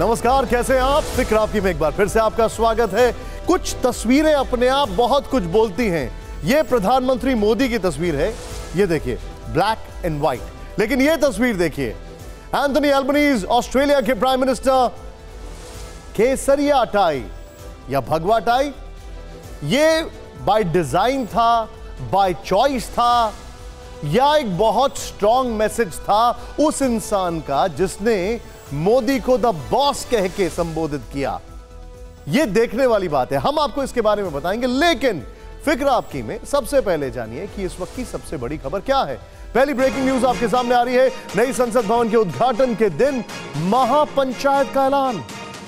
नमस्कार, कैसे हैं आप? फिक्र आपकी में एक बार फिर से आपका स्वागत है। कुछ तस्वीरें अपने आप बहुत कुछ बोलती हैं। ये प्रधानमंत्री मोदी की तस्वीर है, ये देखिए, ब्लैक एंड व्हाइट। लेकिन ये तस्वीर देखिए, एंथनी एल्बनीज ऑस्ट्रेलिया के प्राइम मिनिस्टर, केसरिया टाई या भगवा टाई, ये बाय डिजाइन था, बाय चॉइस था, या एक बहुत स्ट्रॉन्ग मैसेज था उस इंसान का जिसने मोदी को द बॉस कह के संबोधित किया? यह देखने वाली बात है, हम आपको इसके बारे में बताएंगे। लेकिन फिक्र आपकी में सबसे पहले जानिए कि इस वक्त की सबसे बड़ी खबर क्या है। पहली ब्रेकिंग न्यूज आपके सामने आ रही है। नई संसद भवन के उद्घाटन के दिन महापंचायत का ऐलान।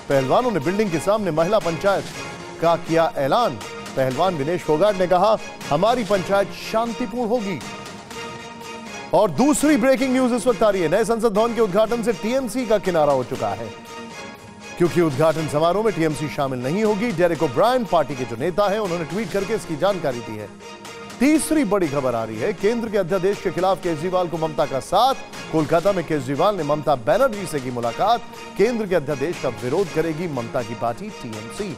पहलवानों ने बिल्डिंग के सामने महिला पंचायत का किया ऐलान। पहलवान विनेश फोगाट ने कहा, हमारी पंचायत शांतिपूर्ण होगी। और दूसरी ब्रेकिंग न्यूज इस वक्त आ रही है। नए संसद भवन के उद्घाटन से टीएमसी का किनारा हो चुका है, क्योंकि उद्घाटन समारोह में टीएमसी शामिल नहीं होगी। डेरेक ओब्रायन पार्टी के जो नेता हैं, उन्होंने ट्वीट करके इसकी जानकारी दी है। तीसरी बड़ी खबर आ रही है। केंद्र के अध्यादेश के खिलाफ केजरीवाल को ममता का साथ। कोलकाता में केजरीवाल ने ममता बनर्जी से की मुलाकात। केंद्र के अध्यादेश का विरोध करेगी ममता की पार्टी टीएमसी।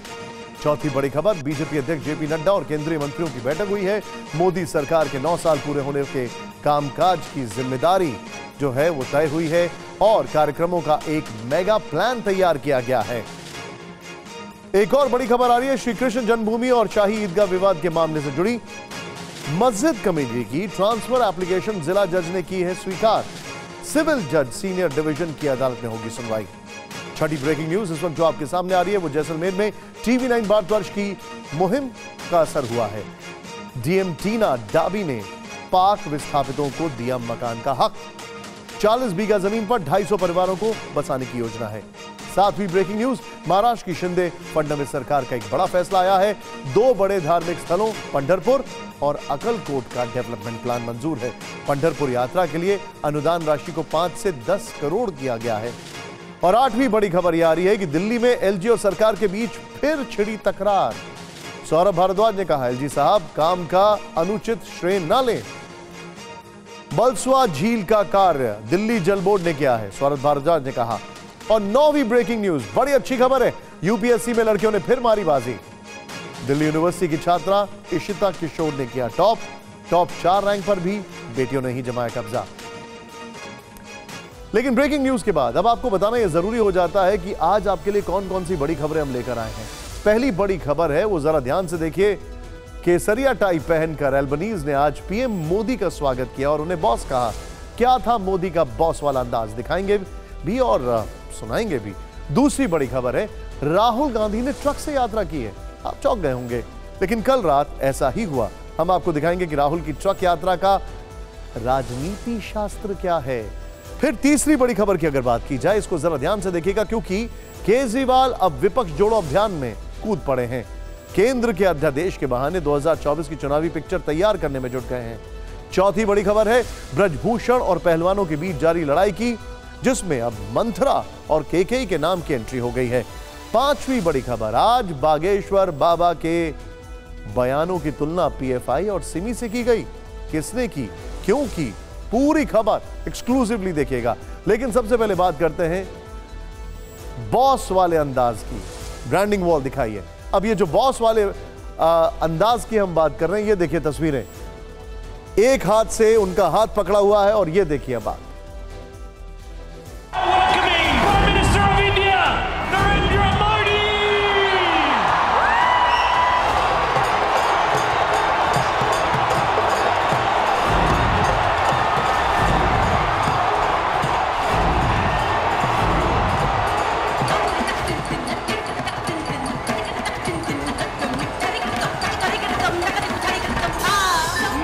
चौथी बड़ी खबर, बीजेपी अध्यक्ष जेपी नड्डा और केंद्रीय मंत्रियों की बैठक हुई है। मोदी सरकार के 9 साल पूरे होने के कामकाज की जिम्मेदारी जो है वो तय हुई है और कार्यक्रमों का एक मेगा प्लान तैयार किया गया है। एक और बड़ी खबर आ रही है। श्री कृष्ण जन्मभूमि और शाही ईदगाह विवाद के मामले से जुड़ी मस्जिद कमेटी की ट्रांसफर एप्लीकेशन जिला जज ने की है स्वीकार। सिविल जज सीनियर डिवीजन की अदालत में होगी सुनवाई। छठी ब्रेकिंग न्यूज इस वक्त जो आपके सामने आ रही है वो जैसलमेर में TV9 भारतवर्ष की मुहिम का असर हुआ है। डीएम टीना डाबी ने पाक विस्थापितों को दिया मकान का हक। 40 बीघा जमीन पर 250 परिवारों को बसाने की योजना है। सातवीं ब्रेकिंग न्यूज, महाराष्ट्र की शिंदे फडणवीस सरकार का एक बड़ा फैसला आया है। 2 बड़े धार्मिक स्थलों पंढरपुर और अक्कलकोट का डेवलपमेंट प्लान मंजूर है। पंढरपुर यात्रा के लिए अनुदान राशि को 5 से 10 करोड़ किया गया है। और 8वीं बड़ी खबर यह आ रही है कि दिल्ली में एलजी और सरकार के बीच फिर छिड़ी तकरार। सौरभ भारद्वाज ने कहा, एलजी साहब काम का अनुचित श्रेय न लें। बलसुआ झील का कार्य दिल्ली जल बोर्ड ने किया है, सौरभ भारद्वाज ने कहा। और 9वीं ब्रेकिंग न्यूज, बड़ी अच्छी खबर है। यूपीएससी में लड़कियों ने फिर मारी बाजी। दिल्ली यूनिवर्सिटी की छात्रा इशिता किशोर ने किया टॉप 4 रैंक पर भी बेटियों ने ही जमाया कब्जा। लेकिन ब्रेकिंग न्यूज के बाद अब आपको बताना यह जरूरी हो जाता है कि आज आपके लिए कौन कौन सी बड़ी खबरें हम लेकर आए हैं। पहली बड़ी खबर है वो जरा ध्यान से देखिए। केसरिया टाई पहनकर एल्बनीज ने आज पीएम मोदी का स्वागत किया और उन्हें बॉस कहा। क्या था मोदी का बॉस वाला अंदाज, दिखाएंगे भी और सुनाएंगे भी। दूसरी बड़ी खबर है, राहुल गांधी ने ट्रक से यात्रा की है। आप चौंक गए होंगे, लेकिन कल रात ऐसा ही हुआ। हम आपको दिखाएंगे कि राहुल की ट्रक यात्रा का राजनीति शास्त्र क्या है। फिर तीसरी बड़ी खबर की अगर बात की जाए, इसको जरा ध्यान से देखिएगा, क्योंकि केजरीवाल अब विपक्ष जोड़ो अभियान में कूद पड़े हैं। केंद्र के अध्यादेश के बहाने 2024 की चुनावी पिक्चर तैयार करने में जुट गए हैं। चौथी बड़ी खबर है, ब्रजभूषण और पहलवानों के बीच जारी लड़ाई की, जिसमें अब मंथरा और केकेई के नाम की एंट्री हो गई है। पांचवी बड़ी खबर, आज बागेश्वर बाबा के बयानों की तुलना पीएफआई और सिमी से की गई। किसने की, क्यों की, पूरी खबर एक्सक्लूसिवली देखिएगा। लेकिन सबसे पहले बात करते हैं बॉस वाले अंदाज की। ब्रांडिंग वॉल दिखाइए। अब ये जो बॉस वाले अंदाज की हम बात कर रहे हैं, ये देखिए तस्वीरें। एक हाथ से उनका हाथ पकड़ा हुआ है और ये देखिए बात।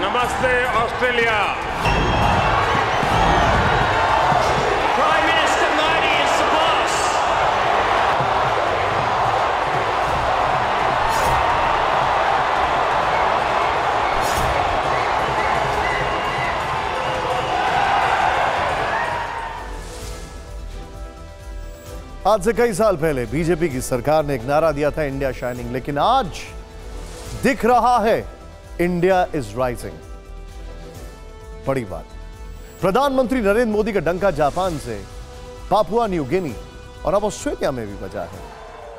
नमस्ते Australia. Prime minister Modi is the boss. आज से कई साल पहले बीजेपी की सरकार ने एक नारा दिया था, इंडिया शाइनिंग, लेकिन आज दिख रहा है इंडिया इज राइजिंग। बड़ी बात, प्रधानमंत्री नरेंद्र मोदी का डंका जापान से पापुआ न्यू गिनी और अब ऑस्ट्रेलिया में भी बजा है।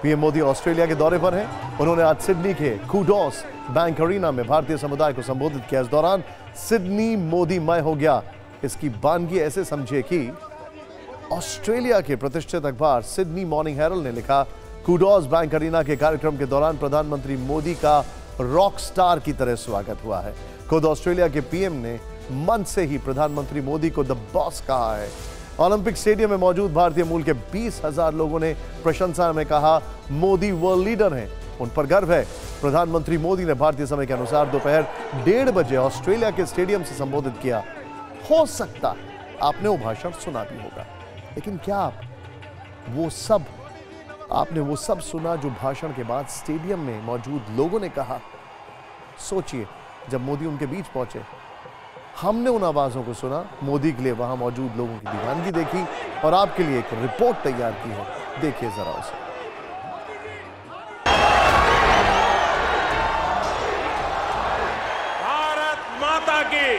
पीएम मोदी ऑस्ट्रेलिया के दौरे पर हैं। उन्होंने आज सिडनी के कूडोस बैंक अरीना में भारतीय समुदाय को संबोधित किया। इस दौरान सिडनी मोदीमय हो गया। इसकी बानगी ऐसे समझिए कि ऑस्ट्रेलिया के प्रतिष्ठित अखबार सिडनी मॉर्निंग हेरल्ड ने लिखा, कूडोस बैंक अरीना के कार्यक्रम के दौरान प्रधानमंत्री मोदी का रॉक स्टार की तरह स्वागत हुआ है। खुद ऑस्ट्रेलिया के पीएम ने मंच से ही प्रधानमंत्री मोदी को द बॉस कहा है। ओलंपिक स्टेडियम में मौजूद भारतीय मूल के 20,000 लोगों ने प्रशंसा में कहा, मोदी वर्ल्ड लीडर हैं, उन पर गर्व है। प्रधानमंत्री मोदी ने भारतीय समय के अनुसार दोपहर 1:30 बजे ऑस्ट्रेलिया के स्टेडियम से संबोधित किया। हो सकता है आपने वो भाषण सुना भी होगा, लेकिन क्या आपने वो सब सुना जो भाषण के बाद स्टेडियम में मौजूद लोगों ने कहा? सोचिए, जब मोदी उनके बीच पहुंचे, हमने उन आवाजों को सुना, मोदी के लिए वहां मौजूद लोगों की दीवानगी देखी और आपके लिए एक रिपोर्ट तैयार की है। देखिए जरा उसे। भारत माता की,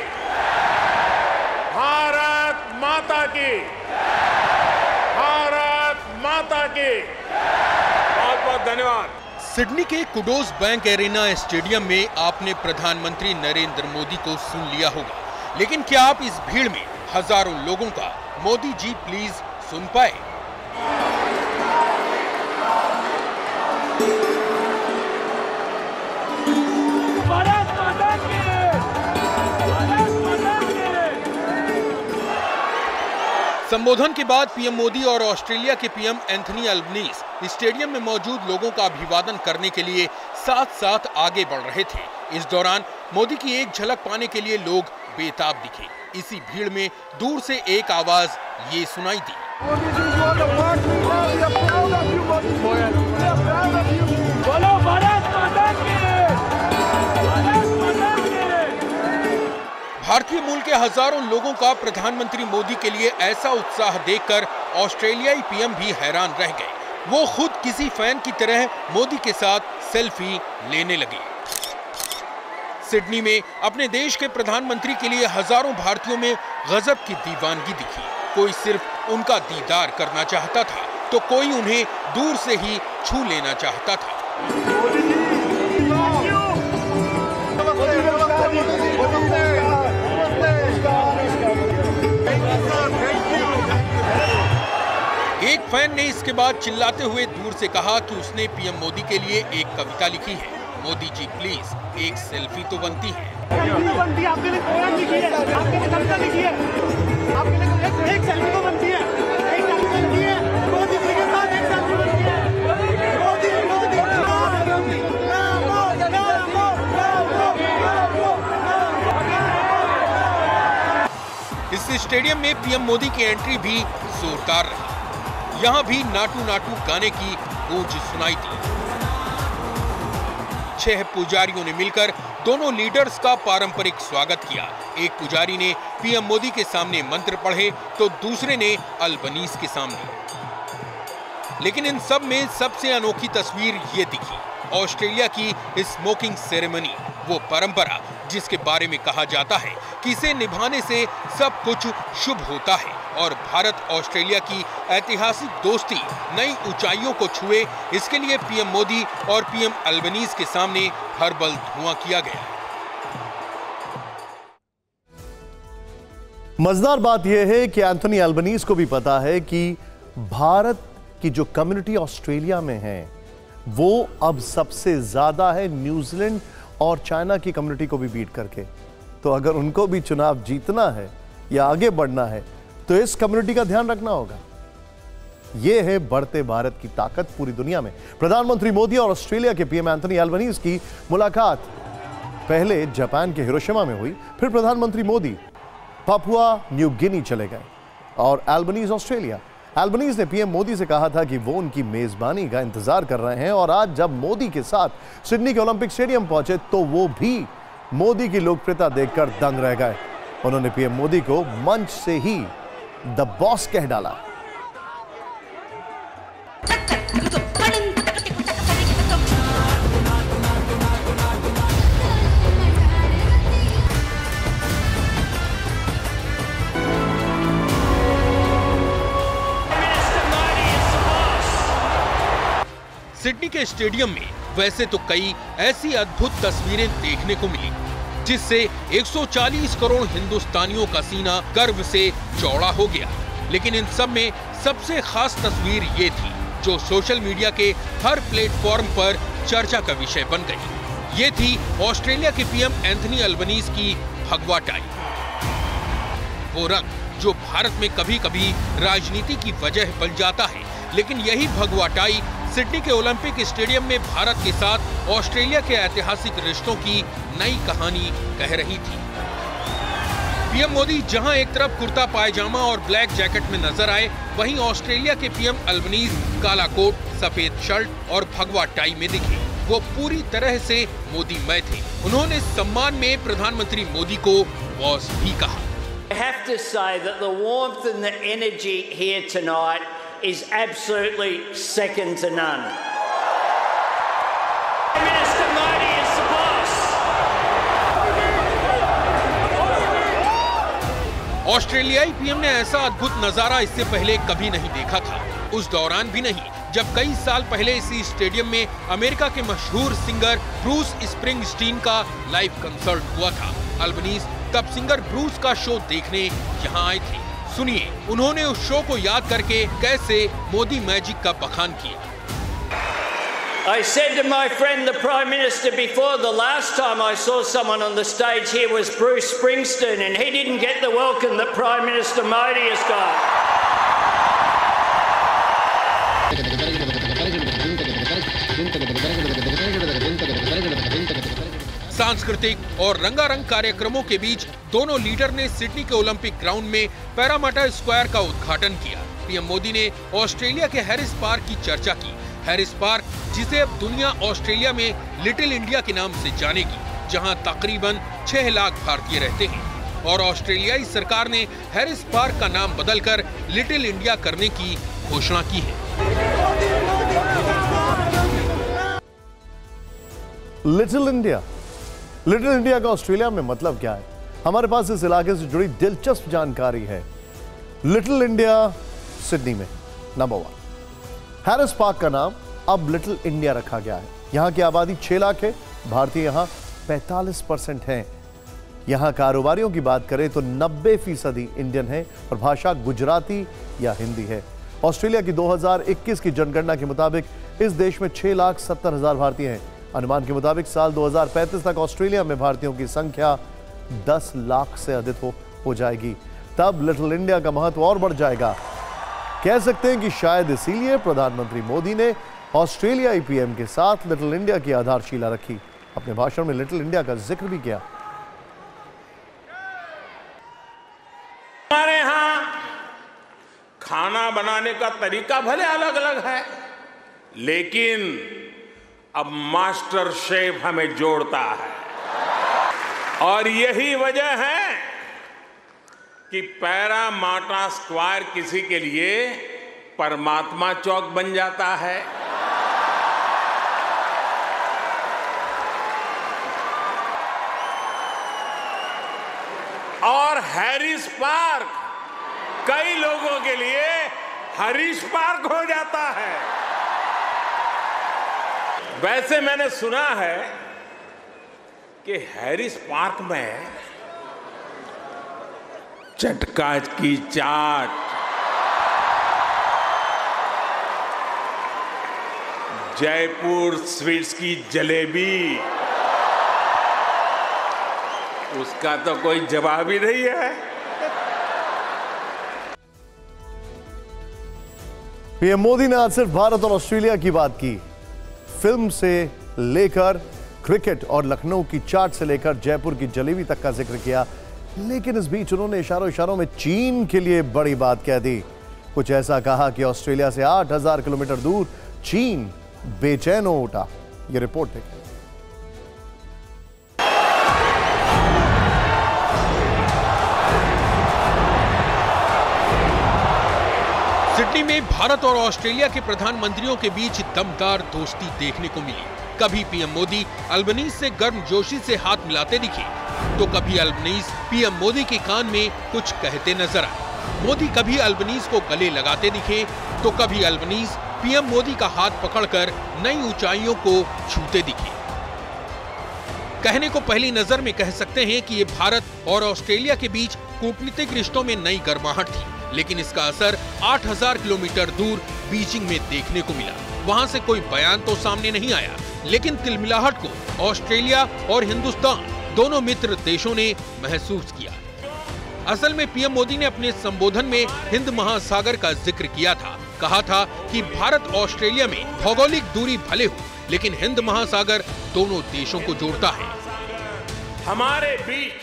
भारत माता की, भारत माता की। बहुत बहुत धन्यवाद। सिडनी के कूडोस बैंक एरिना स्टेडियम में आपने प्रधानमंत्री नरेंद्र मोदी को सुन लिया होगा, लेकिन क्या आप इस भीड़ में हजारों लोगों का मोदी जी प्लीज सुन पाए? भारत माता की, भारत माता की। संबोधन के बाद पीएम मोदी और ऑस्ट्रेलिया के पीएम एंथनी अल्बनीज स्टेडियम में मौजूद लोगों का अभिवादन करने के लिए साथ साथ आगे बढ़ रहे थे। इस दौरान मोदी की एक झलक पाने के लिए लोग बेताब दिखे। इसी भीड़ में दूर से एक आवाज ये सुनाई दी, बोलो भारत माता की, भारत माता की। भारतीय मूल के हजारों लोगों का प्रधानमंत्री मोदी के लिए ऐसा उत्साह देखकर ऑस्ट्रेलियाई पीएम भी हैरान रह गए। वो खुद किसी फैन की तरह मोदी के साथ सेल्फी लेने लगे। सिडनी में अपने देश के प्रधानमंत्री के लिए हजारों भारतीयों में गजब की दीवानगी दिखी। कोई सिर्फ उनका दीदार करना चाहता था, तो कोई उन्हें दूर से ही छू लेना चाहता था। एक फैन ने इसके बाद चिल्लाते हुए दूर से कहा कि उसने पीएम मोदी के लिए एक कविता लिखी है। मोदी जी प्लीज एक सेल्फी तो बनती है। आपके लिए पोएम लिखी है, आपके लिए कविता लिखी है, आपके लिए एक सेल्फी तो बनती है, एक कविता लिखी है, मोदी जी के साथ एक सेल्फी बनती है। इस स्टेडियम में पीएम मोदी की एंट्री भी जोरदार रही। यहाँ भी नाटू नाटू गाने की गूंज सुनाई दी। 6 पुजारियों ने मिलकर दोनों लीडर्स का पारंपरिक स्वागत किया। एक पुजारी ने पीएम मोदी के सामने मंत्र पढ़े तो दूसरे ने अल्बनीज के सामने। लेकिन इन सब में सबसे अनोखी तस्वीर ये दिखी, ऑस्ट्रेलिया की स्मोकिंग सेरेमनी, वो परंपरा जिसके बारे में कहा जाता है कि इसे निभाने से सब कुछ शुभ होता है और भारत ऑस्ट्रेलिया की ऐतिहासिक दोस्ती नई ऊंचाइयों को छुए, इसके लिए पीएम मोदी और पीएम अल्बनीज के सामने हर बल धुआं किया गया। मजेदार बात यह है कि एंथनी अल्बनीज को भी पता है कि भारत की जो कम्युनिटी ऑस्ट्रेलिया में है वो अब सबसे ज्यादा है न्यूजीलैंड और चाइना की कम्युनिटी को भी बीट करके। तो अगर उनको भी चुनाव जीतना है या आगे बढ़ना है तो इस कम्युनिटी का ध्यान रखना होगा। यह है बढ़ते भारत की ताकत पूरी दुनिया में। प्रधानमंत्री मोदी और ऑस्ट्रेलिया के पीएम एंथनी अल्बनीज की मुलाकात पहले जापान के हिरोशिमा में हुई, फिर प्रधानमंत्री मोदी पापुआ न्यू गिनी चले गए और अल्बनीज ऑस्ट्रेलिया। अल्बनीज ने पीएम मोदी से कहा था कि वो उनकी मेजबानी का इंतजार कर रहे हैं और आज जब मोदी के साथ सिडनी के ओलंपिक स्टेडियम पहुंचे तो वो भी मोदी की लोकप्रियता देखकर दंग रह गए। उन्होंने पीएम मोदी को मंच से ही द बॉस कह डाला। Prime Minister Modi is Sydney के स्टेडियम में वैसे तो कई ऐसी अद्भुत तस्वीरें देखने को मिली जिससे 140 करोड़ हिंदुस्तानियों का सीना गर्व से चौड़ा हो गया, लेकिन इन सब में सबसे खास तस्वीर ये थी जो सोशल मीडिया के हर प्लेटफॉर्म पर चर्चा का विषय बन गई। ये थी ऑस्ट्रेलिया के पीएम एंथनी अल्बनीज की भगवा टाई, वो रंग जो भारत में कभी कभी राजनीति की वजह बन जाता है, लेकिन यही भगवा टाई सिडनी के ओलंपिक स्टेडियम में भारत के साथ ऑस्ट्रेलिया के ऐतिहासिक रिश्तों की नई कहानी कह रही थी। पीएम मोदी जहां एक तरफ कुर्ता पायजामा और ब्लैक जैकेट में नजर आए, वहीं ऑस्ट्रेलिया के पीएम अल्बनीज काला कोट, सफेद शर्ट और भगवा टाई में दिखे। वो पूरी तरह से मोदीमय थे। उन्होंने सम्मान में प्रधानमंत्री मोदी को बॉस भी कहा। I have to say that the warmth and the energy here tonight is absolutely second to none. Prime Minister Modi is the boss. ऑस्ट्रेलियाई पीएम ने ऐसा अद्भुत नजारा इससे पहले कभी नहीं देखा था, उस दौरान भी नहीं जब कई साल पहले इसी स्टेडियम में अमेरिका के मशहूर सिंगर ब्रूस स्प्रिंगस्टीन का लाइव कंसर्ट हुआ था। अल्बनीज तब सिंगर ब्रूस का शो देखने यहाँ आए थे। सुनिए उन्होंने उस शो को याद करके कैसे मोदी मैजिक का बखान किया। I said to my friend the Prime Minister before, the last time I saw someone on the stage here was Bruce Springsteen, and he didn't get the welcome that Prime Minister Modi has got. सांस्कृतिक और रंगारंग कार्यक्रमों के बीच दोनों leader ने Sydney के Olympic ground में Parramatta square का उद्घाटन किया। पीएम मोदी ने ऑस्ट्रेलिया के हैरिस पार्क की चर्चा की। हैरिस पार्क, जिसे अब दुनिया ऑस्ट्रेलिया में लिटिल इंडिया के नाम से जानेगी, जहां तकरीबन 6 लाख भारतीय रहते हैं, और ऑस्ट्रेलियाई सरकार ने हैरिस पार्क का नाम बदलकर लिटिल इंडिया करने की घोषणा की है। लिटिल इंडिया, लिटिल इंडिया का ऑस्ट्रेलिया में मतलब क्या है? हमारे पास इस इलाके से जुड़ी दिलचस्प जानकारी है। लिटिल इंडिया सिडनी में नंबर 1। हैरिस पार्क का नाम अब लिटिल इंडिया रखा गया है। यहां की आबादी 6 लाख है, भारतीय यहां 45% हैं। यहां कारोबारियों की बात करें तो 90% इंडियन है और भाषा गुजराती या हिंदी है। ऑस्ट्रेलिया की 2021 की जनगणना के मुताबिक इस देश में 6,70,000 भारतीय हैं। अनुमान के मुताबिक साल 2035 तक ऑस्ट्रेलिया में भारतीयों की संख्या 10 लाख से अधिक हो जाएगी। तब लिटिल इंडिया का महत्व और बढ़ जाएगा। कह सकते हैं कि शायद इसीलिए प्रधानमंत्री मोदी ने ऑस्ट्रेलियाई पीएम के साथ लिटिल इंडिया की आधारशिला रखी। अपने भाषण में लिटिल इंडिया का जिक्र भी किया। हमारे यहाँ खाना बनाने का तरीका भले अलग अलग है, लेकिन अब मास्टर शेफ हमें जोड़ता है, और यही वजह है कि पैरामाटा स्क्वायर किसी के लिए परमात्मा चौक बन जाता है। और हैरिस पार्क कई लोगों के लिए हरीश पार्क हो जाता है। वैसे मैंने सुना है कि हैरिस पार्क में चटका की चाट, जयपुर स्वीट्स की जलेबी, उसका तो कोई जवाब ही नहीं है। पीएम मोदी ने आज सिर्फ भारत और ऑस्ट्रेलिया की बात की। फिल्म से लेकर क्रिकेट और लखनऊ की चाट से लेकर जयपुर की जलेबी तक का जिक्र किया, लेकिन इस बीच उन्होंने इशारों में चीन के लिए बड़ी बात कह दी। कुछ ऐसा कहा कि ऑस्ट्रेलिया से 8,000 किलोमीटर दूर चीन बेचैन हो उठा। ये रिपोर्ट देखें। सिडनी में भारत और ऑस्ट्रेलिया के प्रधानमंत्रियों के बीच दमदार दोस्ती देखने को मिली। कभी पीएम मोदी अल्बनीज से गर्मजोशी से हाथ मिलाते दिखे, तो कभी अल्बनीज पीएम मोदी के कान में कुछ कहते नजर आए। मोदी कभी अल्बनीज को गले लगाते दिखे, तो कभी अल्बनीज पीएम मोदी का हाथ पकड़कर नई ऊंचाइयों को छूते दिखे। कहने को पहली नजर में कह सकते हैं कि ये भारत और ऑस्ट्रेलिया के बीच कूटनीतिक रिश्तों में नई गर्माहट थी, लेकिन इसका असर 8000 किलोमीटर दूर बीजिंग में देखने को मिला। वहां से कोई बयान तो सामने नहीं आया, लेकिन तिलमिलाहट को ऑस्ट्रेलिया और हिंदुस्तान दोनों मित्र देशों ने महसूस किया। असल में पीएम मोदी ने अपने संबोधन में हिंद महासागर का जिक्र किया था। कहा था कि भारत ऑस्ट्रेलिया में भौगोलिक दूरी भले हो, लेकिन हिंद महासागर दोनों देशों को जोड़ता है। हमारे बीच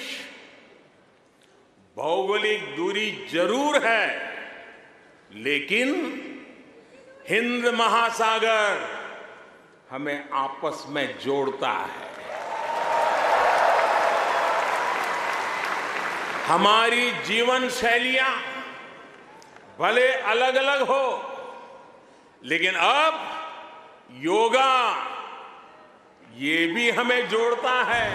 भौगोलिक दूरी जरूर है, लेकिन हिंद महासागर हमें आपस में जोड़ता है। हमारी जीवन शैलियां भले अलग अलग हो, लेकिन अब योगा ये भी हमें जोड़ता है।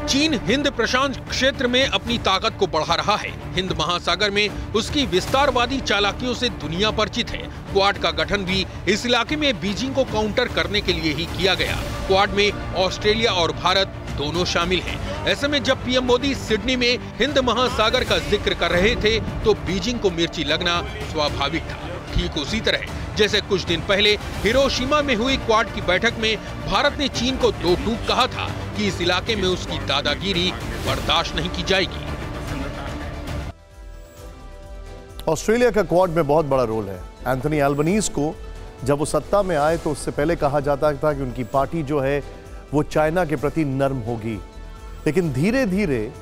चीन हिंद प्रशांत क्षेत्र में अपनी ताकत को बढ़ा रहा है। हिंद महासागर में उसकी विस्तारवादी चालाकियों से दुनिया परिचित है। क्वाड का गठन भी इस इलाके में बीजिंग को काउंटर करने के लिए ही किया गया। क्वाड में ऑस्ट्रेलिया और भारत दोनों शामिल हैं। ऐसे में जब पीएम मोदी सिडनी में हिंद महासागर का जिक्र कर रहे थे, तो बीजिंग को मिर्ची लगना स्वाभाविक था। ठीक उसी तरह जैसे कुछ दिन पहले हिरोशिमा में हुई क्वाड की बैठक में भारत ने चीन को दो टूक कहा था कि इस इलाके में उसकी दादागिरी बर्दाश्त नहीं की जाएगी। ऑस्ट्रेलिया का क्वाड में बहुत बड़ा रोल है। एंथनी एल्बनीज को जब वो सत्ता में आए तो उससे पहले कहा जाता था कि उनकी पार्टी जो है वो चाइना के प्रति नर्म होगी, लेकिन धीरे धीरे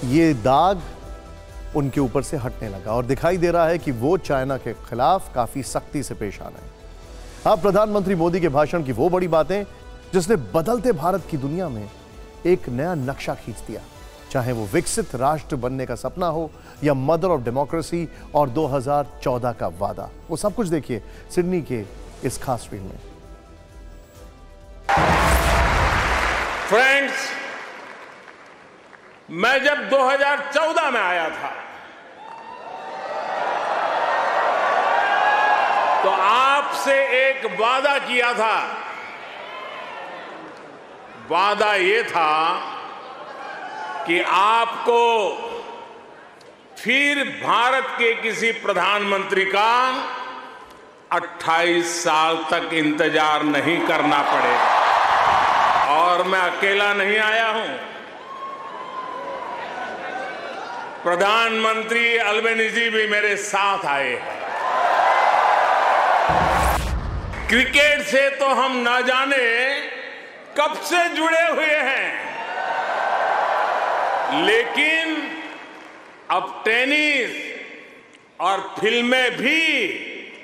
ये दाग उनके ऊपर से हटने लगा और दिखाई दे रहा है कि वो चाइना के खिलाफ काफी सख्ती से पेश आ रहे हैं। अब प्रधानमंत्री मोदी के भाषण की वो बड़ी बातें जिसने बदलते भारत की दुनिया में एक नया नक्शा खींच दिया, चाहे वो विकसित राष्ट्र बनने का सपना हो या मदर ऑफ डेमोक्रेसी और 2014 का वादा। वो सब कुछ देखिए सिडनी के इस खास फिल्म में। फ्रेंड्स, मैं जब 2014 में आया था तो आपसे एक वादा किया था। वादा ये था कि आपको फिर भारत के किसी प्रधानमंत्री का 28 साल तक इंतजार नहीं करना पड़ेगा। और मैं अकेला नहीं आया हूं, प्रधानमंत्री अल्बनीजी भी मेरे साथ आए हैं। क्रिकेट से तो हम ना जाने कब से जुड़े हुए हैं, लेकिन अब टेनिस और फिल्में भी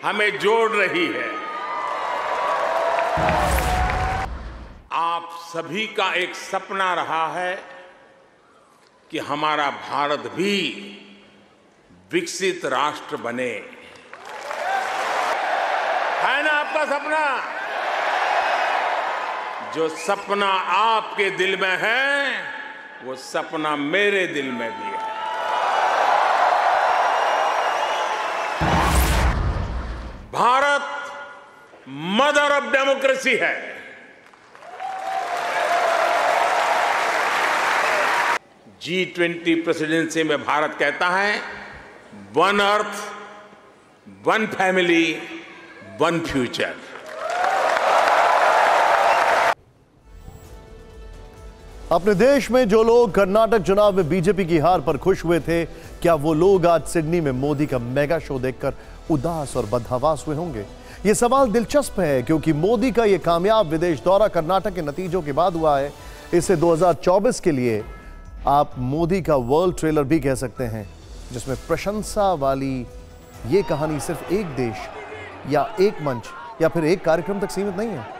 हमें जोड़ रही है। आप सभी का एक सपना रहा है कि हमारा भारत भी विकसित राष्ट्र बने, है ना आपका सपना? जो सपना आपके दिल में है, वो सपना मेरे दिल में भी है। भारत मदर ऑफ डेमोक्रेसी है। G20 प्रेसिडेंसी में भारत कहता है, one earth, one family, one future. अपने देश में जो लोग कर्नाटक चुनाव में बीजेपी की हार पर खुश हुए थे, क्या वो लोग आज सिडनी में मोदी का मेगा शो देखकर उदास और बदहवास हुए होंगे? ये सवाल दिलचस्प है क्योंकि मोदी का ये कामयाब विदेश दौरा कर्नाटक के नतीजों के बाद हुआ है। इससे 2024 के लिए आप मोदी का वर्ल्ड ट्रेलर भी कह सकते हैं, जिसमें प्रशंसा वाली ये कहानी सिर्फ एक देश या एक मंच या फिर एक कार्यक्रम तक सीमित नहीं है।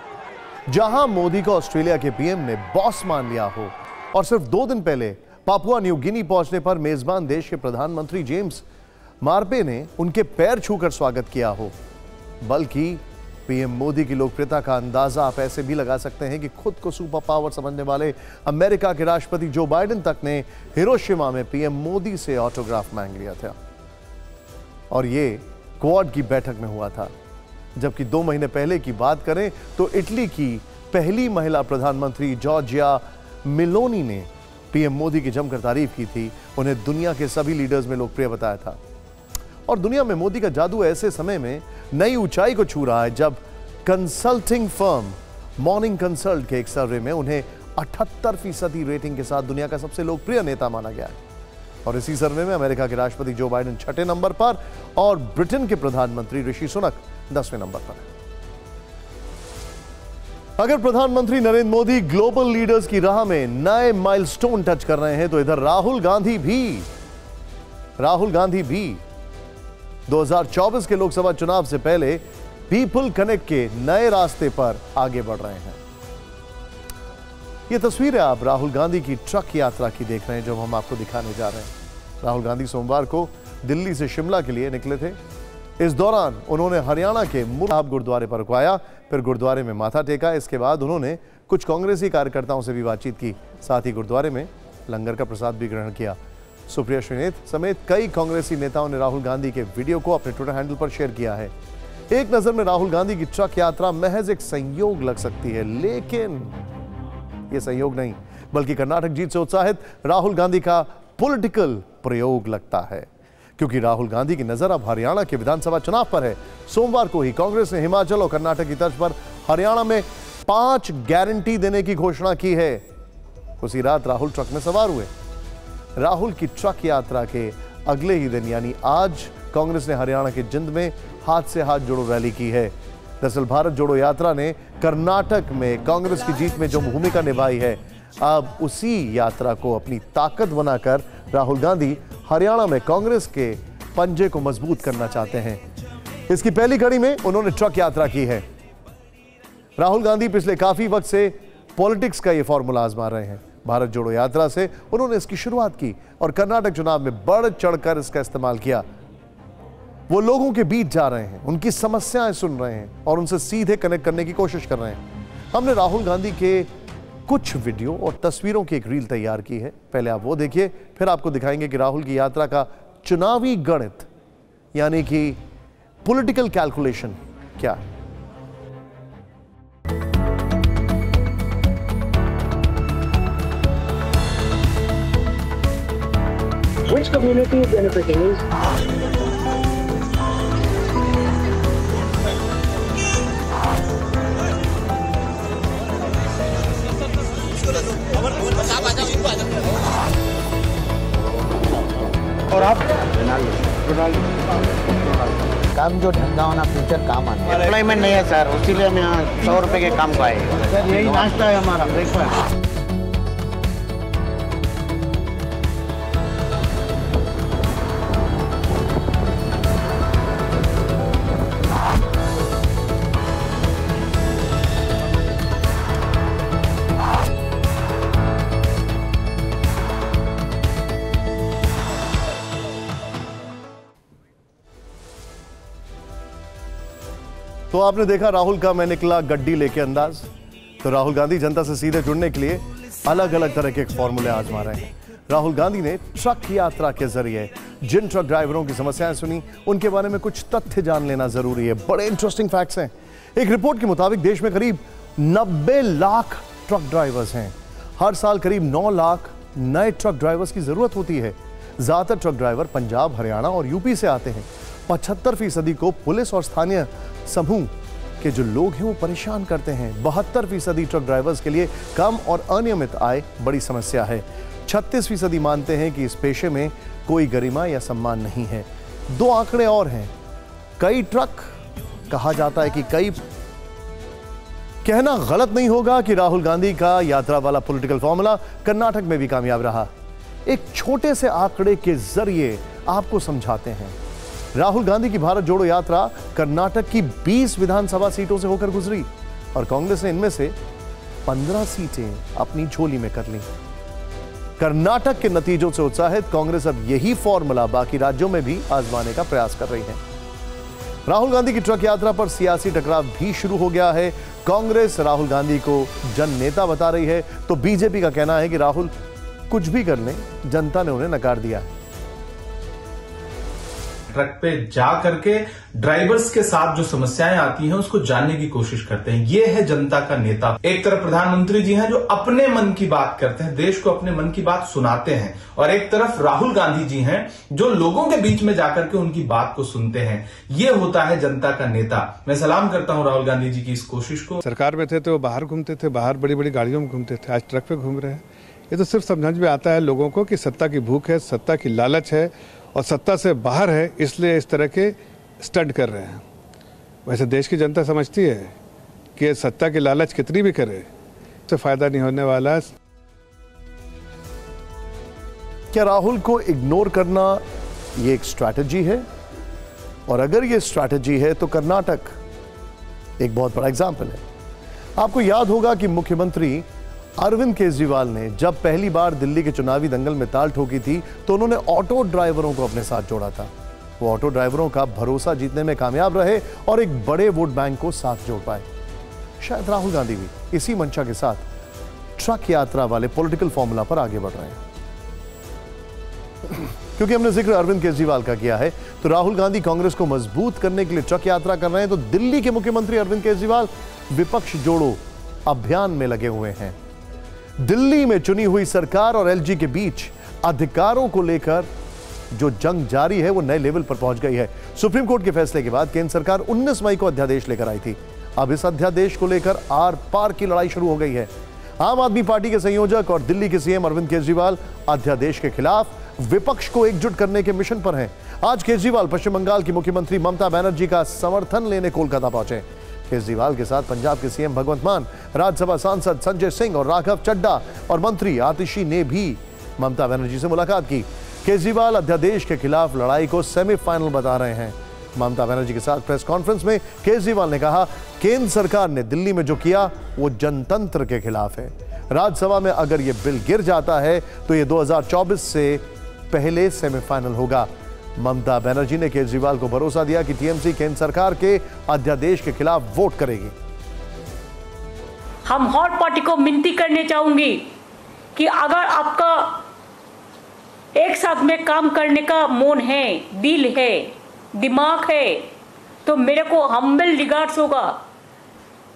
जहां मोदी को ऑस्ट्रेलिया के पीएम ने बॉस मान लिया हो और सिर्फ 2 दिन पहले पापुआ न्यू गिनी पहुंचने पर मेजबान देश के प्रधानमंत्री जेम्स मार्पे ने उनके पैर छूकर स्वागत किया हो, बल्कि पीएम मोदी की लोकप्रियता का अंदाजा आप ऐसे भी लगा सकते हैं कि खुद को सुपर पावर समझने वाले अमेरिका के राष्ट्रपति जो बाइडेन तक ने हिरोशिमा में पीएम मोदी से ऑटोग्राफ मांग लिया था। और ये क्वाड की बैठक में हुआ था। जबकि 2 महीने पहले की बात करें तो इटली की पहली महिला प्रधानमंत्री जॉर्जिया मेलोनी ने पीएम मोदी की जमकर तारीफ की थी। उन्हें दुनिया के सभी लीडर्स में लोकप्रिय बताया था। और दुनिया में मोदी का जादू ऐसे समय में नई ऊंचाई को छू रहा है जब कंसल्टिंग फर्म मॉर्निंग कंसल्ट के एक सर्वे में उन्हें 78% रेटिंग के साथ दुनिया का सबसे लोकप्रिय नेता माना गया है। और इसी सर्वे में अमेरिका के राष्ट्रपति जो बाइडेन 6ठे नंबर पर और ब्रिटेन के प्रधानमंत्री ऋषि सुनक 10वें नंबर पर है। अगर प्रधानमंत्री नरेंद्र मोदी ग्लोबल लीडर्स की राह में नए माइलस्टोन टच कर रहे हैं तो इधर राहुल गांधी भी 2024 के लोकसभा चुनाव से पहले पीपल कनेक्ट के नए रास्ते पर आगे बढ़ रहे हैं। यह तस्वीरें आप राहुल गांधी की ट्रक यात्रा की देख रहे हैं जो हम आपको दिखाने जा रहे हैं। राहुल गांधी सोमवार को दिल्ली से शिमला के लिए निकले थे। इस दौरान उन्होंने हरियाणा के मुरहाब गुरुद्वारे पर रुकवाया, फिर गुरुद्वारे में माथा टेका। इसके बाद उन्होंने कुछ कांग्रेसी कार्यकर्ताओं से भी बातचीत की, साथ ही गुरुद्वारे में लंगर का प्रसाद भी ग्रहण किया। सुप्रिया श्रीनेत समेत कई कांग्रेसी नेताओं ने राहुल गांधी के वीडियो को अपने ट्विटर हैंडल पर शेयर किया है। एक नजर में राहुल गांधी की ट्रक यात्रा महज एक संयोग लग सकती है, लेकिन यह संयोग नहीं बल्कि कर्नाटक जीत से उत्साहित राहुल गांधी का पॉलिटिकल प्रयोग लगता है, क्योंकि राहुल गांधी की नजर अब हरियाणा के विधानसभा चुनाव पर है। सोमवार को ही कांग्रेस ने हिमाचल और कर्नाटक की तर्ज पर हरियाणा में 5 गारंटी देने की घोषणा की है। उसी रात राहुल ट्रक में सवार हुए। राहुल की ट्रक यात्रा के अगले ही दिन यानी आज कांग्रेस ने हरियाणा के जिंद में हाथ से हाथ जोड़ो रैली की है। दरअसल भारत जोड़ो यात्रा ने कर्नाटक में कांग्रेस की जीत में जो भूमिका निभाई है, अब उसी यात्रा को अपनी ताकत बनाकर राहुल गांधी हरियाणा में कांग्रेस के पंजे को मजबूत करना चाहते हैं। इसकी पहली कड़ी में उन्होंने ट्रक यात्रा की है। राहुल गांधी पिछले काफी वक्त से पॉलिटिक्स का यह फॉर्मूला आजमा रहे हैं। भारत जोड़ो यात्रा से उन्होंने इसकी शुरुआत की और कर्नाटक चुनाव में बढ़ चढ़कर इसका इस्तेमाल किया। वो लोगों के बीच जा रहे हैं, उनकी समस्याएं सुन रहे हैं और उनसे सीधे कनेक्ट करने की कोशिश कर रहे हैं। हमने राहुल गांधी के कुछ वीडियो और तस्वीरों की एक रील तैयार की है, पहले आप वो देखिए, फिर आपको दिखाएंगे कि राहुल की यात्रा का चुनावी गणित यानी कि पॉलिटिकल कैलकुलेशन क्या है। Which community is benefiting is और आप काम जो धंधा होना फ्यूचर काम आना है। एम्प्लॉयमेंट नहीं है सर, इसीलिए हम यहाँ 100 रुपए के काम को आए। सर यही नाश्ता है हमारा, ब्रेकफास्ट। तो आपने देखा राहुल का मैं निकला गड्डी लेके अंदाज। तो राहुल गांधी जनता से सीधे जुड़ने के लिए अलग अलग तरह के फॉर्मूले आजमा रहे हैं। राहुल गांधी ने ट्रक यात्रा के जरिए जिन ट्रक ड्राइवरों की समस्याएं सुनी, उनके बारे में कुछ तथ्य जान लेना जरूरी है। बड़े इंटरेस्टिंग फैक्ट्स हैं। एक रिपोर्ट के मुताबिक देश में करीब 90 लाख ट्रक ड्राइवर्स हैं। हर साल करीब 9 लाख नए ट्रक ड्राइवर्स की जरूरत होती है। ज्यादातर ट्रक ड्राइवर पंजाब, हरियाणा और यूपी से आते हैं। 75% को पुलिस और स्थानीय समूह के जो लोग हैं वो परेशान करते हैं। 72% ट्रक ड्राइवर्स के लिए कम और अनियमित आय बड़ी समस्या है। 36% मानते हैं कि इस पेशे में कोई गरिमा या सम्मान नहीं है। 2 आंकड़े और हैं। कई ट्रक कहा जाता है कि कई कहना गलत नहीं होगा कि राहुल गांधी का यात्रा वाला पॉलिटिकल फॉर्मूला कर्नाटक में भी कामयाब रहा। एक छोटे से आंकड़े के जरिए आपको समझाते हैं। राहुल गांधी की भारत जोड़ो यात्रा कर्नाटक की 20 विधानसभा सीटों से होकर गुजरी और कांग्रेस ने इनमें से 15 सीटें अपनी झोली में कर ली। कर्नाटक के नतीजों से उत्साहित कांग्रेस अब यही फॉर्मूला बाकी राज्यों में भी आजमाने का प्रयास कर रही है। राहुल गांधी की ट्रक यात्रा पर सियासी टकराव भी शुरू हो गया है। कांग्रेस राहुल गांधी को जन नेता बता रही है, तो बीजेपी का कहना है कि राहुल कुछ भी कर लें, जनता ने उन्हें नकार दिया है। ट्रक पे जा करके ड्राइवर्स के साथ जो समस्याएं आती हैं उसको जानने की कोशिश करते हैं। ये है जनता का नेता। एक तरफ प्रधानमंत्री जी हैं जो अपने मन की बात करते हैं, देश को अपने मन की बात सुनाते हैं, और एक तरफ राहुल गांधी जी हैं जो लोगों के बीच में जाकर के उनकी बात को सुनते हैं। ये होता है जनता का नेता। मैं सलाम करता हूं राहुल गांधी जी की इस कोशिश को। सरकार में थे तो बाहर घूमते थे, बाहर बड़ी बड़ी गाड़ियों में घूमते थे, आज ट्रक पे घूम रहे हैं। ये तो सिर्फ समझ में आता है लोगों को कि सत्ता की भूख है, सत्ता की लालच है और सत्ता से बाहर है, इसलिए इस तरह के स्टंट कर रहे हैं। वैसे देश की जनता समझती है कि सत्ता की लालच कितनी भी करे उससे फायदा नहीं होने वाला। क्या राहुल को इग्नोर करना ये एक स्ट्रैटेजी है? और अगर ये स्ट्रैटेजी है तो कर्नाटक एक बहुत बड़ा एग्जाम्पल है। आपको याद होगा कि मुख्यमंत्री अरविंद केजरीवाल ने जब पहली बार दिल्ली के चुनावी दंगल में ताल ठोकी थी तो उन्होंने ऑटो ड्राइवरों को अपने साथ जोड़ा था। वो ऑटो ड्राइवरों का भरोसा जीतने में कामयाब रहे और एक बड़े वोट बैंक को साथ जोड़ पाए। शायद राहुल गांधी भी इसी मंशा के साथ ट्रक यात्रा वाले पॉलिटिकल फॉर्मूला पर आगे बढ़ रहे हैं। क्योंकि हमने जिक्र अरविंद केजरीवाल का किया है तो राहुल गांधी कांग्रेस को मजबूत करने के लिए ट्रक यात्रा कर रहे हैं, तो दिल्ली के मुख्यमंत्री अरविंद केजरीवाल विपक्ष जोड़ो अभियान में लगे हुए हैं। दिल्ली में चुनी हुई सरकार और एलजी के बीच अधिकारों को लेकर जो जंग जारी है वो नए लेवल पर पहुंच गई है। सुप्रीम कोर्ट के फैसले के बाद केंद्र सरकार 19 मई को अध्यादेश लेकर आई थी। अब इस अध्यादेश को लेकर आर पार की लड़ाई शुरू हो गई है। आम आदमी पार्टी के संयोजक और दिल्ली के सीएम अरविंद केजरीवाल अध्यादेश के खिलाफ विपक्ष को एकजुट करने के मिशन पर हैं। आज केजरीवाल पश्चिम बंगाल की मुख्यमंत्री ममता बनर्जी का समर्थन लेने कोलकाता पहुंचे। केजरीवाल के साथ पंजाब के सीएम भगवंत मान, राज्यसभा सांसद संजय सिंह और राघव चड्डा और मंत्री आतिशी ने भी ममता बनर्जी से मुलाकात की। केजरीवाल अध्यादेश के खिलाफ लड़ाई को सेमीफाइनल बता रहे हैं। ममता बनर्जी के साथ प्रेस कॉन्फ्रेंस में केजरीवाल ने कहा, केंद्र सरकार ने दिल्ली में जो किया वो जनतंत्र के खिलाफ है। राज्यसभा में अगर ये बिल गिर जाता है तो ये 2024 से पहले सेमीफाइनल होगा। ममता बनर्जी ने केजरीवाल को भरोसा दिया कि टीएमसी केंद्र सरकार के अध्यादेश के खिलाफ वोट करेगी। हम हॉट पार्टी को विनती करने चाहूंगी कि अगर आपका एक साथ में काम करने का मन है, दिल है, दिमाग है, तो मेरे को हम्बल रिगार्ड्स होगा,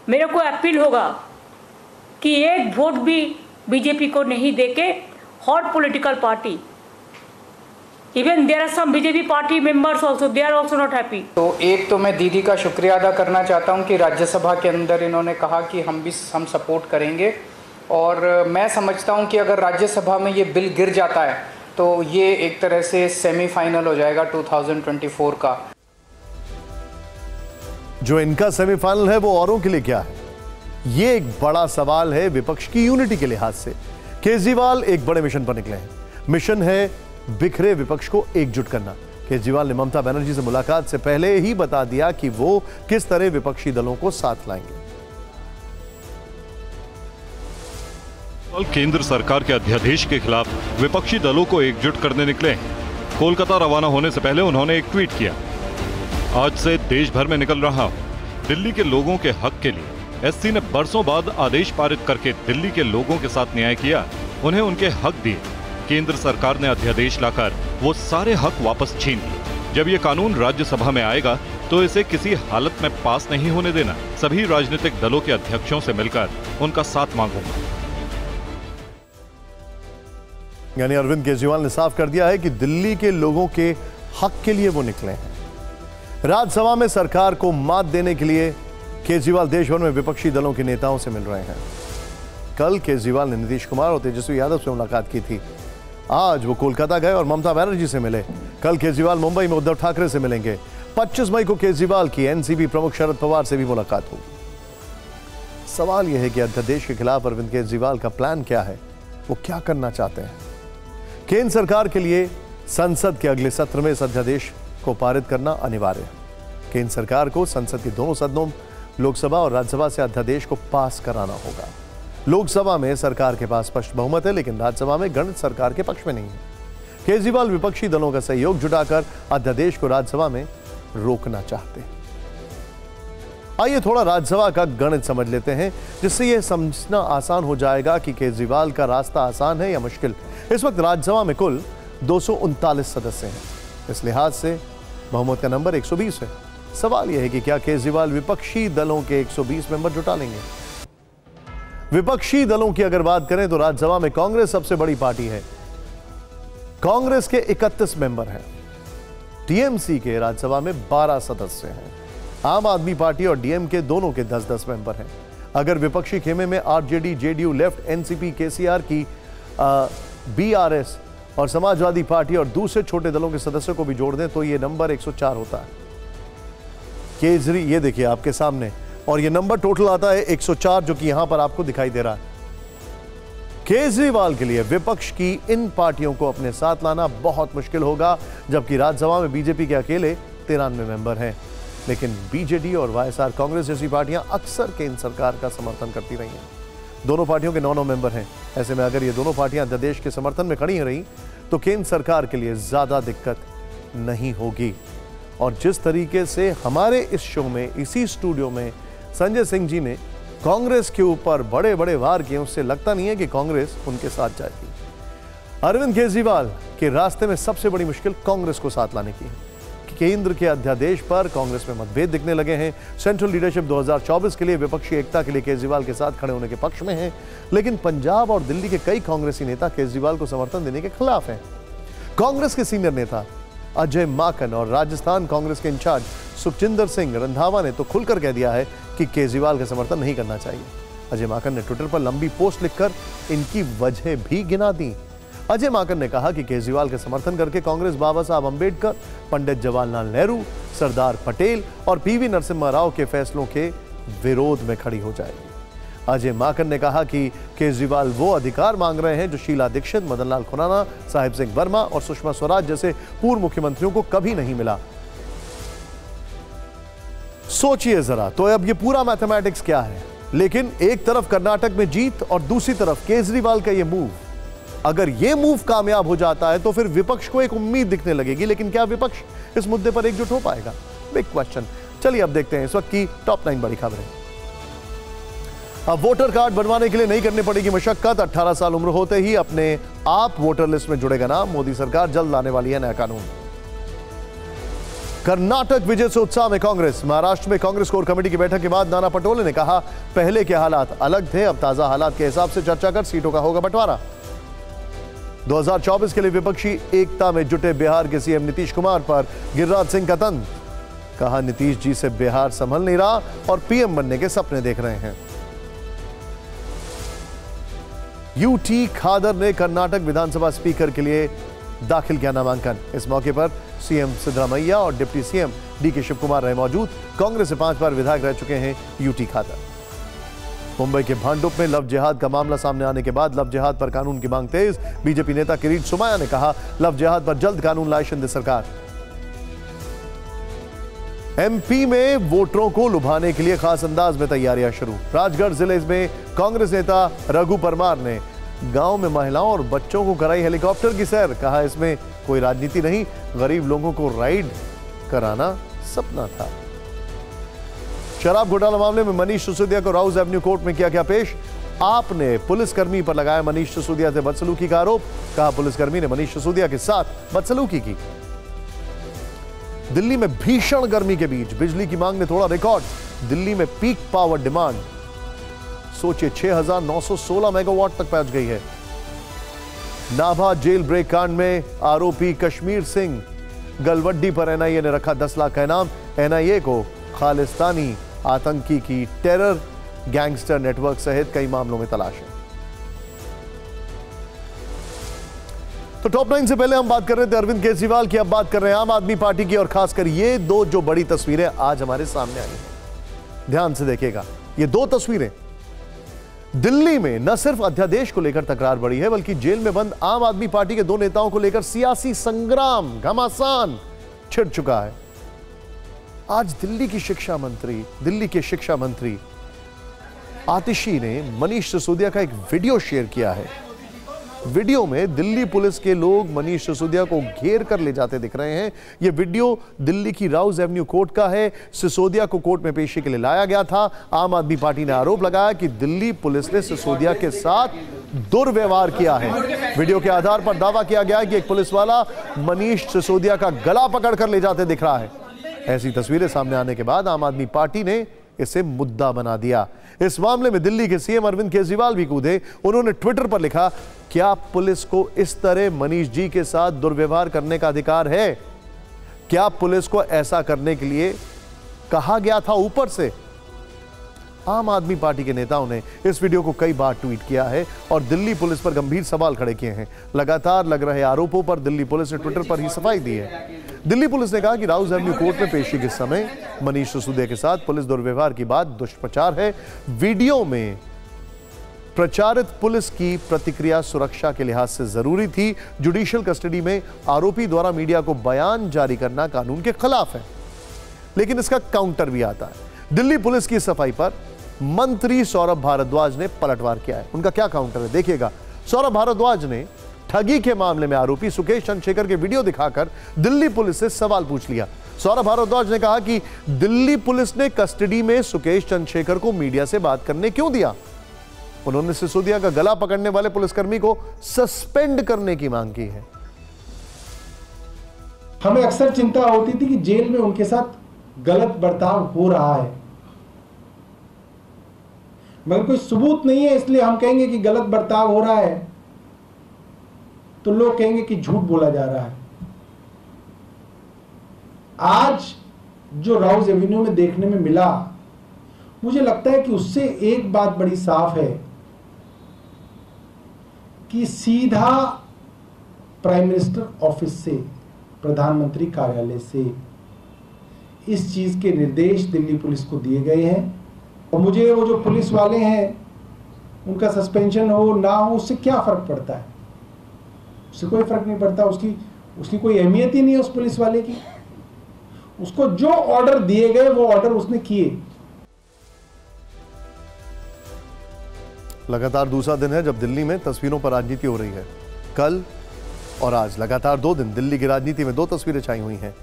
मेरे को अपील होगा कि एक वोट भी बीजेपी को नहीं देके hot political party, even there are some BJP party members also, they are also not happy. तो एक तो मैं दीदी का शुक्रिया अदा करना चाहता हूं कि राज्यसभा के अंदर इन्होंने कहा कि हम सपोर्ट करेंगे, और मैं समझता हूं कि अगर राज्यसभा में ये बिल गिर जाता है तो ये एक तरह से सेमीफाइनल हो जाएगा 2024 का। जो इनका सेमीफाइनल है वो औरों के लिए क्या है, ये एक बड़ा सवाल है विपक्ष की यूनिटी के लिहाज से। केजरीवाल एक बड़े मिशन पर निकले हैं। मिशन है बिखरे विपक्ष को एकजुट करना। केजरीवाल ने ममता बनर्जी से मुलाकात से पहले ही बता दिया कि वो किस तरह विपक्षी दलों को साथ लाएंगे। केंद्र सरकार के अध्यादेश के खिलाफ विपक्षी दलों को एकजुट करने निकले हैं। कोलकाता रवाना होने से पहले उन्होंने एक ट्वीट किया, आज से देश भर में निकल रहा हूं। दिल्ली के लोगों के हक के लिए एससी ने बरसों बाद आदेश पारित करके दिल्ली के लोगों के साथ न्याय किया, उन्हें उनके हक दिए। केंद्र सरकार ने अध्यादेश लाकर वो सारे हक वापस छीन लिए। जब ये कानून राज्यसभा में आएगा तो इसे किसी हालत में पास नहीं होने देना। सभी राजनीतिक दलों के अध्यक्षों से मिलकर उनका साथ मांगूंगा। यानी अरविंद केजरीवाल ने साफ कर दिया है कि दिल्ली के लोगों के हक के लिए वो निकले हैं। राज्यसभा में सरकार को मात देने के लिए केजरीवाल देश भर में विपक्षी दलों के नेताओं से मिल रहे हैं। कल केजरीवाल ने नीतीश कुमार और तेजस्वी यादव से मुलाकात की थी। आज वो कोलकाता गए और ममता बनर्जी से मिले। कल केजरीवाल मुंबई में उद्धव ठाकरे से मिलेंगे। 25 मई को केजरीवाल की एनसीपी प्रमुख शरद पवार से भी मुलाकात होगी। सवाल यह है कि अध्यादेश के खिलाफ अरविंद केजरीवाल का प्लान क्या है, वो क्या करना चाहते हैं। केंद्र सरकार के लिए संसद के अगले सत्र में इस अध्यादेश को पारित करना अनिवार्य है। केंद्र सरकार को संसद के दोनों सदनों, लोकसभा और राज्यसभा से अध्यादेश को पास कराना होगा। लोकसभा में सरकार के पास स्पष्ट बहुमत है, लेकिन राज्यसभा में गणित सरकार के पक्ष में नहीं है। केजरीवाल विपक्षी दलों का सहयोग जुटाकर अध्यादेश को राज्यसभा में रोकना चाहते हैं। आइए थोड़ा राज्यसभा का गणित समझ लेते हैं, जिससे यह समझना आसान हो जाएगा कि केजरीवाल का रास्ता आसान है या मुश्किल। इस वक्त राज्यसभा में कुल 239 सदस्य हैं। इस लिहाज से बहुमत का नंबर 120 है। सवाल यह है कि क्या केजरीवाल विपक्षी दलों के 120 मेंबर जुटा लेंगे? विपक्षी दलों की अगर बात करें तो राज्यसभा में कांग्रेस सबसे बड़ी पार्टी है। कांग्रेस के 31 मेंबर हैं। टीएमसी के राज्यसभा में 12 सदस्य हैं। आम आदमी पार्टी और डीएमके दोनों के 10-10 मेंबर हैं। अगर विपक्षी खेमे में RJD, JDU, left, NCP, KCR की बीआरएस और समाजवादी पार्टी और दूसरे छोटे दलों के सदस्यों को भी जोड़ दें तो यह नंबर 104 होता है। केजरी, ये देखिए आपके सामने, और ये नंबर टोटल आता है 104, जो कि यहां पर आपको दिखाई दे रहा है। केजरीवाल के लिए विपक्ष की इन पार्टियों को अपने साथ लाना बहुत मुश्किल होगा, जबकि राज्यसभा में बीजेपी के अकेले 93 मेंबर हैं। लेकिन बीजेडी और वाईएसआर कांग्रेस जैसी पार्टियां अक्सर केंद्र सरकार का समर्थन करती रही हैं। दोनों पार्टियों के 9 मेंबर हैं। ऐसे में अगर ये दोनों पार्टियां अध्यादेश के समर्थन में खड़ी रही तो केंद्र सरकार के लिए ज्यादा दिक्कत नहीं होगी। और जिस तरीके से हमारे इस शो में, इसी स्टूडियो में संजय सिंह जी ने कांग्रेस के ऊपर बड़े बड़े वार किए, उससे लगता नहीं है कि कांग्रेस उनके साथ जाएगी। अरविंद केजरीवाल के रास्ते में सबसे बड़ी मुश्किल कांग्रेस को साथ लाने की है। केंद्र के अध्यादेश पर कांग्रेस में मतभेद दिखने लगे हैं। सेंट्रल लीडरशिप 2024 के लिए विपक्षी एकता के लिए केजरीवाल के साथ खड़े होने के पक्ष में है, लेकिन पंजाब और दिल्ली के कई कांग्रेसी नेता केजरीवाल को समर्थन देने के खिलाफ हैं। कांग्रेस के सीनियर नेता अजय माकन और राजस्थान कांग्रेस के इंचार्ज सुखजिंदर सिंह रंधावा ने तो खुलकर कह दिया है कि केजरीवाल का समर्थन नहीं करना चाहिए। अजय माकन ने ट्विटर पर लंबी पोस्ट लिखकर इनकी वजह भी गिना दी। अजय माकन ने कहा कि केजरीवाल का समर्थन करके कांग्रेस बाबा साहब अंबेडकर, पंडित जवाहरलाल नेहरू, सरदार पटेल और पीवी नरसिम्हा राव के फैसलों के विरोध में खड़ी हो जाएगी। अजय माकन ने कहा कि केजरीवाल वो अधिकार मांग रहे हैं जो शीला दीक्षित, मदन लाल खुराना, साहिब सिंह वर्मा और सुषमा स्वराज जैसे पूर्व मुख्यमंत्रियों को कभी नहीं मिला। सोचिए जरा, तो अब ये पूरा मैथमेटिक्स क्या है? लेकिन एक तरफ कर्नाटक में जीत और दूसरी तरफ केजरीवाल का ये मूव, अगर ये मूव कामयाब हो जाता है तो फिर विपक्ष को एक उम्मीद दिखने लगेगी। लेकिन क्या विपक्ष इस मुद्दे पर एकजुट हो पाएगा? Big question. चलिए अब देखते हैं इस वक्त की टॉप 9 बड़ी खबरें। अब वोटर कार्ड बनवाने के लिए नहीं करनी पड़ेगी मशक्कत। 18 साल उम्र होते ही अपने आप वोटर लिस्ट में जुड़ेगा नाम। मोदी सरकार जल्द लाने वाली है नया कानून। कर्नाटक विजय से उत्साह में कांग्रेस। महाराष्ट्र में कांग्रेस कोर कमेटी की बैठक के बाद नाना पटोले ने कहा, पहले के हालात अलग थे, अब ताजा हालात के हिसाब से चर्चा कर सीटों का होगा बंटवारा। 2024 के लिए विपक्षी एकता में जुटे बिहार के सीएम नीतीश कुमार पर गिरिराज सिंह का तंज। कहा, नीतीश जी से बिहार संभल नहीं रहा और पीएम बनने के सपने देख रहे हैं। यूटी खादर ने कर्नाटक विधानसभा स्पीकर के लिए दाखिल किया नामांकन। इस मौके पर सीएम सिद्धरामैया और deputy CM DK Shivakumar रहे मौजूद। कांग्रेस से 5 बार विधायक रह चुके हैं यूटी खादर। मुंबई के भांडुप में लव जिहाद का मामला सामने आने के बाद लव जिहाद पर कानून की मांग तेज। बीजेपी नेता किरीट सोमैया ने कहा, लव जिहाद पर जल्द कानून लाए शिंदे सरकार। एमपी में वोटरों को लुभाने के लिए खास अंदाज में तैयारियां शुरू। राजगढ़ जिले में कांग्रेस नेता रघु परमार ने गांव में महिलाओं और बच्चों को कराई हेलीकॉप्टर की सैर। कहा, इसमें कोई राजनीति नहीं, गरीब लोगों को राइड कराना सपना था। शराब घोटाला मामले में मनीष सिसोदिया को राउज एवेन्यू कोर्ट में किया गया पेश। आपने पुलिसकर्मी पर लगाया मनीष सिसोदिया से बदसलूकी का आरोप। कहा, पुलिसकर्मी ने मनीष सिसोदिया के साथ बदसलूकी की। दिल्ली में भीषण गर्मी के बीच बिजली की मांग ने तोड़ा रिकॉर्ड। दिल्ली में पीक पावर डिमांड सोचिए 6,916 मेगावाट तक पहुंच गई है। नाभा जेल ब्रेक कांड में आरोपी कश्मीर सिंह गलवड्डी पर एनआईए ने रखा 10 लाख का इनाम। एनआईए को खालिस्तानी आतंकी की टेरर गैंगस्टर नेटवर्क सहित कई मामलों में तलाश है। तो टॉप 9 से पहले हम बात कर रहे थे अरविंद केजरीवाल की, अब बात कर रहे हैं आम आदमी पार्टी की और खासकर ये दो जो बड़ी तस्वीरें आज हमारे सामने आई हैं। ध्यान से देखिएगा, ये दो तस्वीरें। दिल्ली में न सिर्फ अध्यादेश को लेकर तकरार बढ़ी है, बल्कि जेल में बंद आम आदमी पार्टी के 2 नेताओं को लेकर सियासी संग्राम घमासान छिड़ चुका है। आज दिल्ली के शिक्षा मंत्री आतिशी ने मनीष सिसोदिया का एक वीडियो शेयर किया है। वीडियो में दिल्ली पुलिस के लोग मनीष सिसोदिया को घेर कर ले जाते दिख रहे हैं। यह वीडियो दिल्ली की राउज एवेन्यू कोर्ट का है। सिसोदिया को कोर्ट में पेशी के लिए लाया गया था। आम आदमी पार्टी ने आरोप लगाया कि दिल्ली पुलिस ने सिसोदिया के साथ दुर्व्यवहार किया है। वीडियो के आधार पर दावा किया गया कि एक पुलिस वाला मनीष सिसोदिया का गला पकड़कर ले जाते दिख रहा है। ऐसी तस्वीरें सामने आने के बाद आम आदमी पार्टी ने इसे मुद्दा बना दिया। इस मामले में दिल्ली के सीएम अरविंद केजरीवाल भी कूदे। उन्होंने ट्विटर पर लिखा, क्या पुलिस को इस तरह मनीष जी के साथ दुर्व्यवहार करने का अधिकार है? क्या पुलिस को ऐसा करने के लिए कहा गया था ऊपर से? आम आदमी पार्टी के नेताओं ने इस वीडियो को कई बार ट्वीट किया है और दिल्ली पुलिस पर गंभीर सवाल खड़े किए हैं। लगातार लग रहे आरोपों पर दिल्ली पुलिस ने ट्विटर पर ही सफाई दी है। दिल्ली पुलिस ने कहा कि राउज एवेन्यू कोर्ट में पेशी के समय मनीष सिसोदिया के साथ पुलिस दुर्व्यवहार की बात दुष्प्रचार है। वीडियो में प्रचारित पुलिस की प्रतिक्रिया सुरक्षा के लिहाज से जरूरी थी। जुडिशियल कस्टडी में आरोपी द्वारा मीडिया को बयान जारी करना कानून के खिलाफ है, लेकिन इसका काउंटर भी आता है। दिल्ली पुलिस की सफाई पर मंत्री सौरभ भारद्वाज ने पलटवार किया है। उनका क्या काउंटर है, देखिएगा। सौरभ भारद्वाज ने ठगी के मामले में आरोपी सुकेश चंद्रशेखर के वीडियो दिखाकर दिल्ली पुलिस से सवाल पूछ लिया। सौरभ भारद्वाज ने कहा कि दिल्ली पुलिस ने कस्टडी में सुकेश चंद्रशेखर को मीडिया से बात करने क्यों दिया। उन्होंने सिसोदिया का गला पकड़ने वाले पुलिसकर्मी को सस्पेंड करने की मांग की है। हमें अक्सर चिंता होती थी कि जेल में उनके साथ गलत बर्ताव हो रहा है, मगर कोई सबूत नहीं है, इसलिए हम कहेंगे कि गलत बर्ताव हो रहा है तो लोग कहेंगे कि झूठ बोला जा रहा है। आज जो राउज एवेन्यू में देखने में मिला, मुझे लगता है कि उससे एक बात बड़ी साफ है कि सीधा प्राइम मिनिस्टर ऑफिस से, प्रधानमंत्री कार्यालय से इस चीज के निर्देश दिल्ली पुलिस को दिए गए हैं। और मुझे वो जो पुलिस वाले हैं उनका सस्पेंशन हो ना हो उससे क्या फर्क पड़ता है? उससे कोई फर्क नहीं पड़ता। उसकी कोई अहमियत ही नहीं है उस पुलिस वाले की। उसको जो ऑर्डर दिए गए वो ऑर्डर उसने किए। लगातार दूसरा दिन है जब दिल्ली में तस्वीरों पर राजनीति हो रही है। कल और आज लगातार 2 दिन दिल्ली की राजनीति में 2 तस्वीरें छाई हुई हैं।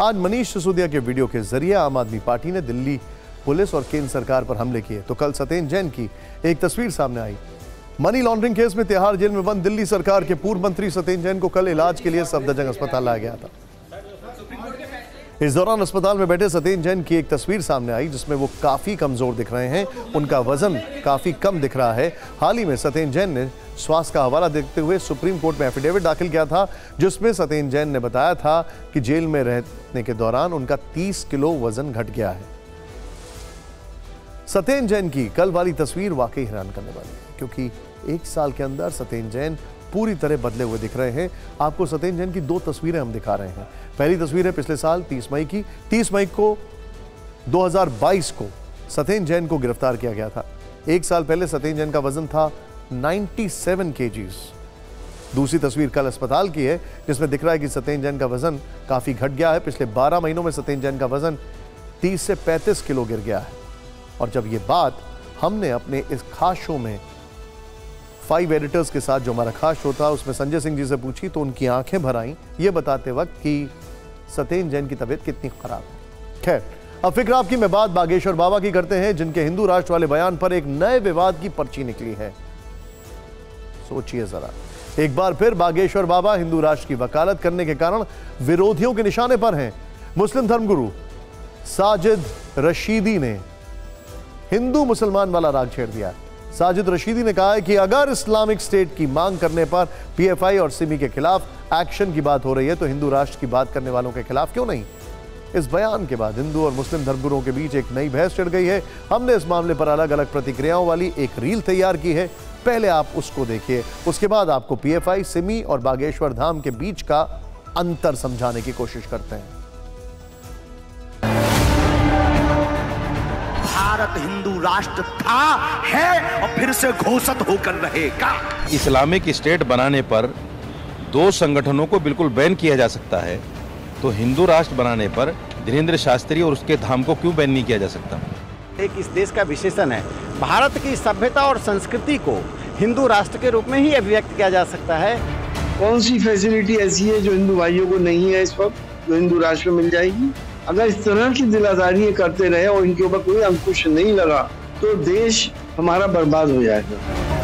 आज मनीष सिसोदिया के वीडियो के जरिए आम आदमी पार्टी ने दिल्ली पुलिस और केंद्र सरकार पर हमले किए, तो कल सत्येंद्र जैन की एक तस्वीर सामने आई। मनी लॉन्ड्रिंग केस में तिहाड़ जेल में बंद दिल्ली सरकार के पूर्व मंत्री सत्येंद्र जैन को कल इलाज के लिए सफदरजंग अस्पताल लाया गया था। इस दौरान अस्पताल में बैठे सत्येंद्र जैन की एक तस्वीर सामने आई जिसमें वो काफी कमजोर दिख रहे हैं। उनका वजन काफी कम दिख रहा है। हाल ही में सत्येंद्र जैन ने स्वास्थ्य का हवाला देते हुए सुप्रीम कोर्ट में एफिडेविट दाखिल किया था, जिसमें सत्येंद्र जैन ने बताया था कि जेल में रहने के दौरान उनका 30 किलो वजन घट गया है। सत्येंद्र जैन की कल वाली तस्वीर वाकई हैरान करने वाली है, क्योंकि 1 साल के अंदर सत्येंद्र जैन पूरी तरह बदले हुए दिख रहे हैं। आपको सत्येंद्र जैन की 2 तस्वीरें हम दिखा रहे हैं। पहली तस्वीर है पिछले साल 30 मई की। 30 मई को 2022 को सत्येंद्र जैन को गिरफ्तार किया गया था। 1 साल पहले सत्येंद्र जैन का वजन था 97 kgs। दूसरी तस्वीर कल अस्पताल की है, जिसमें दिख रहा है कि सत्येंद्र जैन का वजन काफी घट गया है। पिछले 12 महीनों में सत्येंद्र जैन का वजन 30 से 35 किलो गिर गया है। और जब ये बात हमने अपने इस खास शो में 5 एडिटर्स के साथ, जो हमारा खास शो था, उसमें संजय सिंह जी से पूछी, तो उनकी आंखें भर आईं ये बताते वक्त कि सत्येंद्र जैन की तबीयत कितनी खराब है। खैर, अब फिक्र आपकी मैं बात बागेश्वर बाबा की करते हैं, जिनके हिंदू राष्ट्र वाले बयान पर एक नए विवाद की पर्ची निकली है। सोचिए जरा, एक बार फिर बागेश्वर बाबा हिंदू राष्ट्र की वकालत करने के कारण विरोधियों के निशाने पर हैं। मुस्लिम धर्मगुरु साजिद रशीदी ने हिंदू मुसलमान वाला राग छेड़ दिया। साजिद रशीदी ने कहा है कि अगर इस्लामिक स्टेट की मांग करने पर पीएफआई और सिमी के खिलाफ एक्शन की बात हो रही है, तो हिंदू राष्ट्र की बात करने वालों के खिलाफ क्यों नहीं। इस बयान के बाद हिंदू और मुस्लिम धर्मगुरुओं के बीच एक नई बहस छिड़ गई है। हमने इस मामले पर अलग अलग प्रतिक्रियाओं वाली एक रील तैयार की है, पहले आप उसको देखिए, उसके बाद आपको पीएफआई, सिमी और बागेश्वर धाम के बीच का अंतर समझाने की कोशिश करते हैं। भारत हिंदू राष्ट्र था, है और फिर से घोषित होकर रहेगा। इस्लामिक स्टेट बनाने पर 2 संगठनों को बिल्कुल बैन किया जा सकता है, तो हिंदू राष्ट्र बनाने पर धीरेन्द्र शास्त्री और उसके धाम को क्यों बैन नहीं किया जा सकता। एक इस देश का विशेषण है, भारत की सभ्यता और संस्कृति को हिंदू राष्ट्र के रूप में ही अभिव्यक्त किया जा सकता है। कौन सी फैसिलिटी ऐसी है जो हिंदू भाइयों को नहीं है इस वक्त, जो हिंदू राष्ट्र में मिल जाएगी। अगर इस तरह की दिलादारी करते रहे और इनके ऊपर कोई अंकुश नहीं लगा तो देश हमारा बर्बाद हो जाएगा।